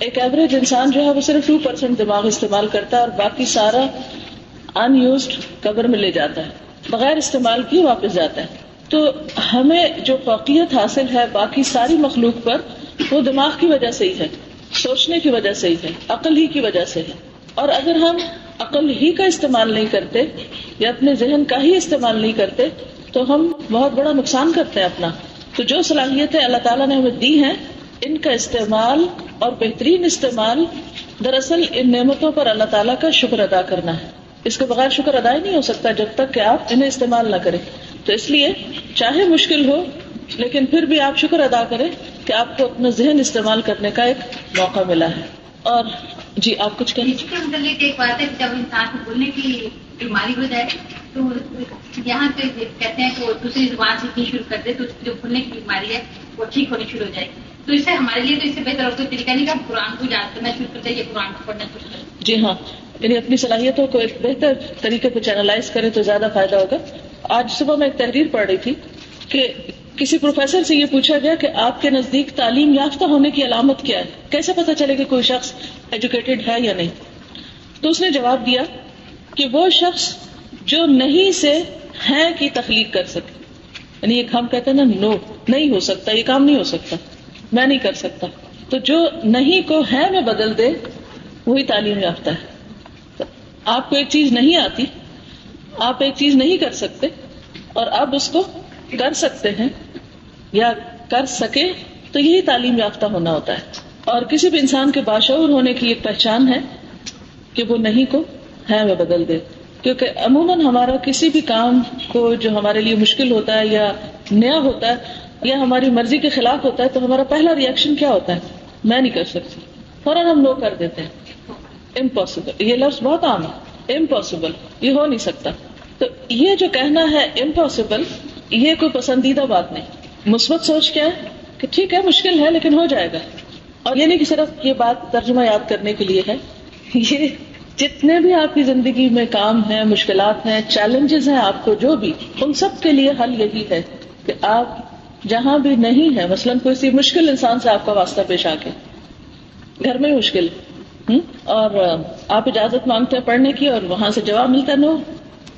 ایک ایوریج انسان جو ہے وہ صرف 2% دماغ استعمال کرتا ہے اور باقی سارا ان یوزڈ قبر میں لے جاتا ہے، بغیر استعمال کیے واپس جاتا ہے. تو ہمیں جو فوقیت حاصل ہے باقی ساری مخلوق پر، وہ دماغ کی وجہ سے ہی ہے، سوچنے کی وجہ سے ہی ہے، عقل ہی کی وجہ سے ہے. اور اگر ہم عقل ہی کا استعمال نہیں کرتے یا اپنے ذہن کا ہی استعمال نہیں کرتے تو ہم بہت بڑا نقصان کرتے ہیں اپنا. تو جو صلاحیتیں اللہ تعالیٰ نے ہمیں دی ہیں، ان کا استعمال اور بہترین استعمال دراصل ان نعمتوں پر اللہ تعالیٰ کا شکر ادا کرنا ہے. اس کے بغیر شکر ادا ہی نہیں ہو سکتا جب تک کہ آپ انہیں استعمال نہ کریں. تو اس لیے چاہے مشکل ہو لیکن پھر بھی آپ شکر ادا کریں کہ آپ کو اپنا ذہن استعمال کرنے کا ایک موقع ملا ہے. اور جی آپ کچھ کہیں؟ اس کے متعلق ایک بات ہے کہ جب انسان کو بولنے کی بیماری ہو جائے تو یہاں پہ کہتے ہیں کہ وہ دوسری زبان سیکھنی شروع کر دے تو اس کی جو بولنے کی بیماری ہے وہ ٹھیک ہونی شروع ہو جائے. تو اس سے ہمارے لیے تو اس سے بہتر اور کوئی طریقہ نہیں کہ ہم قرآن کو یاد کرنا شروع کر دیں یا قرآن کو پڑھنا شروع کر دیں. جی ہاں، یعنی اپنی صلاحیتوں کو ایک بہتر طریقے پہ چینلائز کریں تو زیادہ فائدہ ہوگا. آج صبح میں ایک تحریر پڑھ رہی تھی کہ کسی پروفیسر سے یہ پوچھا گیا کہ آپ کے نزدیک تعلیم یافتہ ہونے کی علامت کیا ہے، کیسے پتہ چلے کہ کوئی شخص ایجوکیٹڈ ہے یا نہیں. تو اس نے جواب دیا کہ وہ شخص جو نہیں سے ہے کی تخلیق کر سکے. یعنی ایک ہم کہتے ہیں نا نو، نہیں ہو سکتا، یہ کام نہیں ہو سکتا، میں نہیں کر سکتا. تو جو نہیں کو ہے میں بدل دے وہی تعلیم یافتہ ہے. تو آپ کو ایک چیز نہیں آتی، آپ ایک چیز نہیں کر سکتے اور اب اس کو کر سکتے ہیں یا کر سکے تو یہی تعلیم یافتہ ہونا ہوتا ہے. اور کسی بھی انسان کے باشعور ہونے کی ایک پہچان ہے کہ وہ نہیں کو ہے میں بدل دے. کیونکہ عموماً ہمارا کسی بھی کام کو جو ہمارے لیے مشکل ہوتا ہے یا نیا ہوتا ہے یا ہماری مرضی کے خلاف ہوتا ہے تو ہمارا پہلا ری ایکشن کیا ہوتا ہے؟ میں نہیں کر سکتی. فوراً ہم نو کر دیتے ہیں. امپاسبل، یہ لفظ بہت عام ہے، امپاسبل، یہ ہو نہیں سکتا. تو یہ جو کہنا ہے امپاسبل، یہ کوئی پسندیدہ بات نہیں. مثبت سوچ کیا ہے کہ ٹھیک ہے مشکل ہے لیکن ہو جائے گا. اور یہ نہیں کہ صرف یہ بات ترجمہ یاد کرنے کے لیے ہے. یہ جتنے بھی آپ کی زندگی میں کام ہیں، مشکلات ہیں، چیلنجز ہیں، آپ کو جو بھی، ان سب کے لیے حل یہی ہے کہ آپ جہاں بھی نہیں ہے، مثلاً کوئی سی مشکل انسان سے آپ کا واسطہ پیش آ کے، گھر میں مشکل اور آپ اجازت مانگتے ہیں پڑھنے کی اور وہاں سے جواب ملتا نو.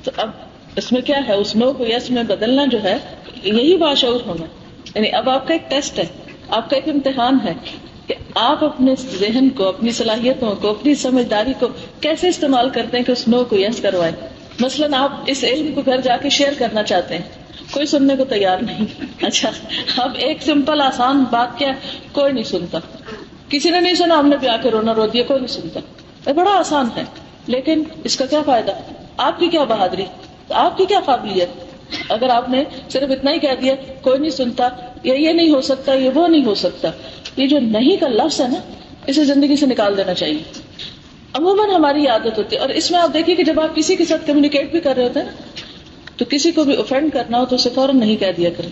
تو اب اس میں کیا ہے؟ اس نو کو یس میں بدلنا جو ہے یہی باشعور ہونا. یعنی اب آپ کا ایک ٹیسٹ ہے، آپ کا ایک امتحان ہے کہ آپ اپنے ذہن کو، اپنی صلاحیتوں کو، اپنی سمجھداری کو کیسے استعمال کرتے ہیں کہ اس نو کو یس کروائیں. مثلاً آپ اس علم کو گھر جا کے شیئر کرنا چاہتے ہیں، کوئی سننے کو تیار نہیں. اچھا، اب ایک سمپل آسان بات کیا، کوئی نہیں سنتا. کسی نے نہیں سنا، ہم نے بھی آ کے رونا رو دیا، کوئی نہیں سنتا. یہ بڑا آسان ہے، لیکن اس کا کیا فائدہ؟ آپ کی کیا بہادری، آپ کی کیا قابلیت؟ اگر آپ نے صرف اتنا ہی کہہ دیا کوئی نہیں سنتا، یا یہ نہیں ہو سکتا، یہ وہ نہیں ہو سکتا. یہ جو نہیں کا لفظ ہے نا، اسے زندگی سے نکال دینا چاہیے. عموماً ہماری عادت ہوتی ہے. اور اس میں آپ دیکھیے کہ جب آپ کسی کے ساتھ کمیونیکیٹ بھی کر رہے ہوتے ہیں نا، تو کسی کو بھی اوفینڈ کرنا ہو تو اسے فوراً نہیں کہہ دیا کریں.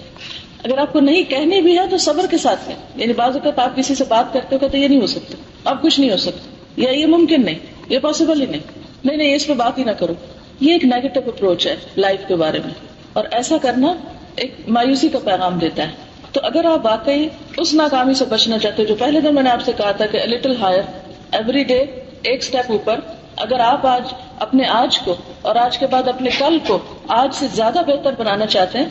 اگر آپ کو نہیں کہنی بھی ہے تو صبر کے ساتھ کہیں. یعنی بعض اوقات آپ کسی سے بات کرتے ہو کہتے یہ نہیں ہو سکتا، اب کچھ نہیں ہو سکتا، یا یہ ممکن نہیں، یہ پاسبل ہی نہیں، اس پہ بات ہی نہ کرو. یہ ایک نیگیٹو اپروچ ہے لائف کے بارے میں، اور ایسا کرنا ایک مایوسی کا پیغام دیتا ہے. تو اگر آپ واقعی اس ناکامی سے بچنا چاہتے ہو جو پہلے دن میں نے آپ سے کہا تھا کہ لٹل ہائر ایوری ڈے، ایک سٹیپ اوپر، اگر آپ آج اپنے آج کو اور آج کے بعد اپنے کل کو آج سے زیادہ بہتر بنانا چاہتے ہیں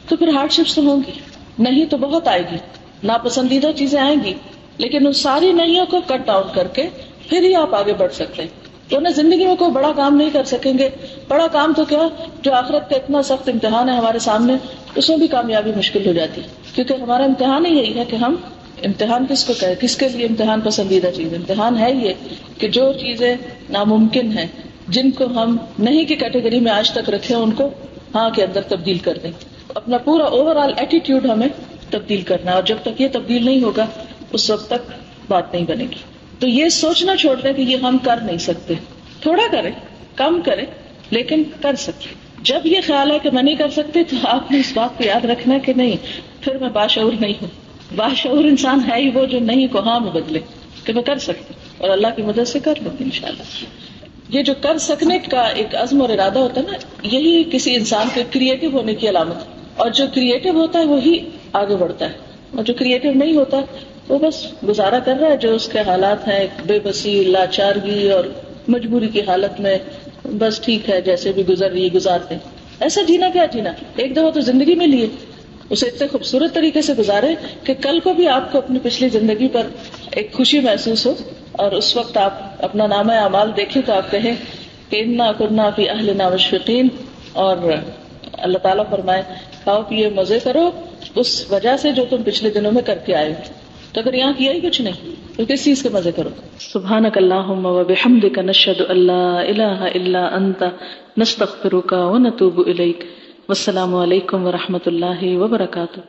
تو پھر ہارڈ شپس تو ہوں گی، نہیں تو بہت آئے گی، ناپسندیدہ چیزیں آئیں گی، لیکن ان ساری نہیوں کو کٹ ڈاؤن کر کے پھر ہی آپ آگے بڑھ سکتے ہیں. تو انہیں زندگی میں کوئی بڑا کام نہیں کر سکیں گے. بڑا کام تو کیا، جو آخرت کا اتنا سخت امتحان ہے ہمارے سامنے، اس میں بھی کامیابی مشکل ہو جاتی ہے. کیونکہ ہمارا امتحان ہی یہی ہے کہ ہم، امتحان کس کو کہے، کس کے لیے امتحان پسندیدہ چیز؟ امتحان ہے یہ کہ جو چیزیں ناممکن ہیں، جن کو ہم نہیں کی کیٹیگری میں آج تک رکھے، ان کو ہاں کے اندر تبدیل کر دیں. اپنا پورا اوور آل ایٹیٹیوڈ ہمیں تبدیل کرنا ہے، اور جب تک یہ تبدیل نہیں ہوگا اس وقت تک بات نہیں بنے گی. تو یہ سوچنا چھوڑ دیں کہ یہ ہم کر نہیں سکتے. تھوڑا کریں، کم کریں، لیکن کر سکیں. جب یہ خیال ہے کہ میں نہیں کر سکتی تو آپ نے اس بات کو یاد رکھنا ہے کہ نہیں، پھر میں باشعور نہیں ہوں. باشعور انسان ہے ہی وہ جو نہیں کو ہاں میں بدلے کہ میں کر سکتی اور اللہ کی مدد سے کر لوں گی انشاءاللہ. یہ جو کر سکنے کا ایک عزم اور ارادہ ہوتا ہے نا، یہی کسی انسان کے کریٹو ہونے کی علامت ہے. اور جو کریٹو ہوتا ہے وہی آگے بڑھتا ہے، اور جو کریٹو نہیں ہوتا وہ بس گزارا کر رہا ہے جو اس کے حالات ہیں، بے بسی، لاچارگی اور مجبوری کی حالت میں، بس ٹھیک ہے جیسے بھی گزر رہی ہے گزارتے. ایسا جینا کیا جینا، ایک دفعہ تو زندگی میں لیے اسے اتنے خوبصورت طریقے سے گزارے کہ کل کو بھی آپ کو اپنی پچھلی زندگی پر ایک خوشی محسوس ہو، اور اس وقت آپ اپنا نامہ اعمال دیکھیں تو آپ کہیں کہ انا کنا فی اہلنا مشفقین، اور اللہ تعالیٰ فرمائے کھاؤ پیے مزے کرو اس وجہ سے جو تم پچھلے دنوں میں کر کے آئے ہو. تو اگر یہاں کیا ہی کچھ نہیں تو کس چیز کے مزے کرو. سبحانک اللہم وبحمدک نشہد ان لا الہ الا انت نستغفرک ونتوب الیک. والسلام علیکم ورحمۃ اللہ وبرکاتہ.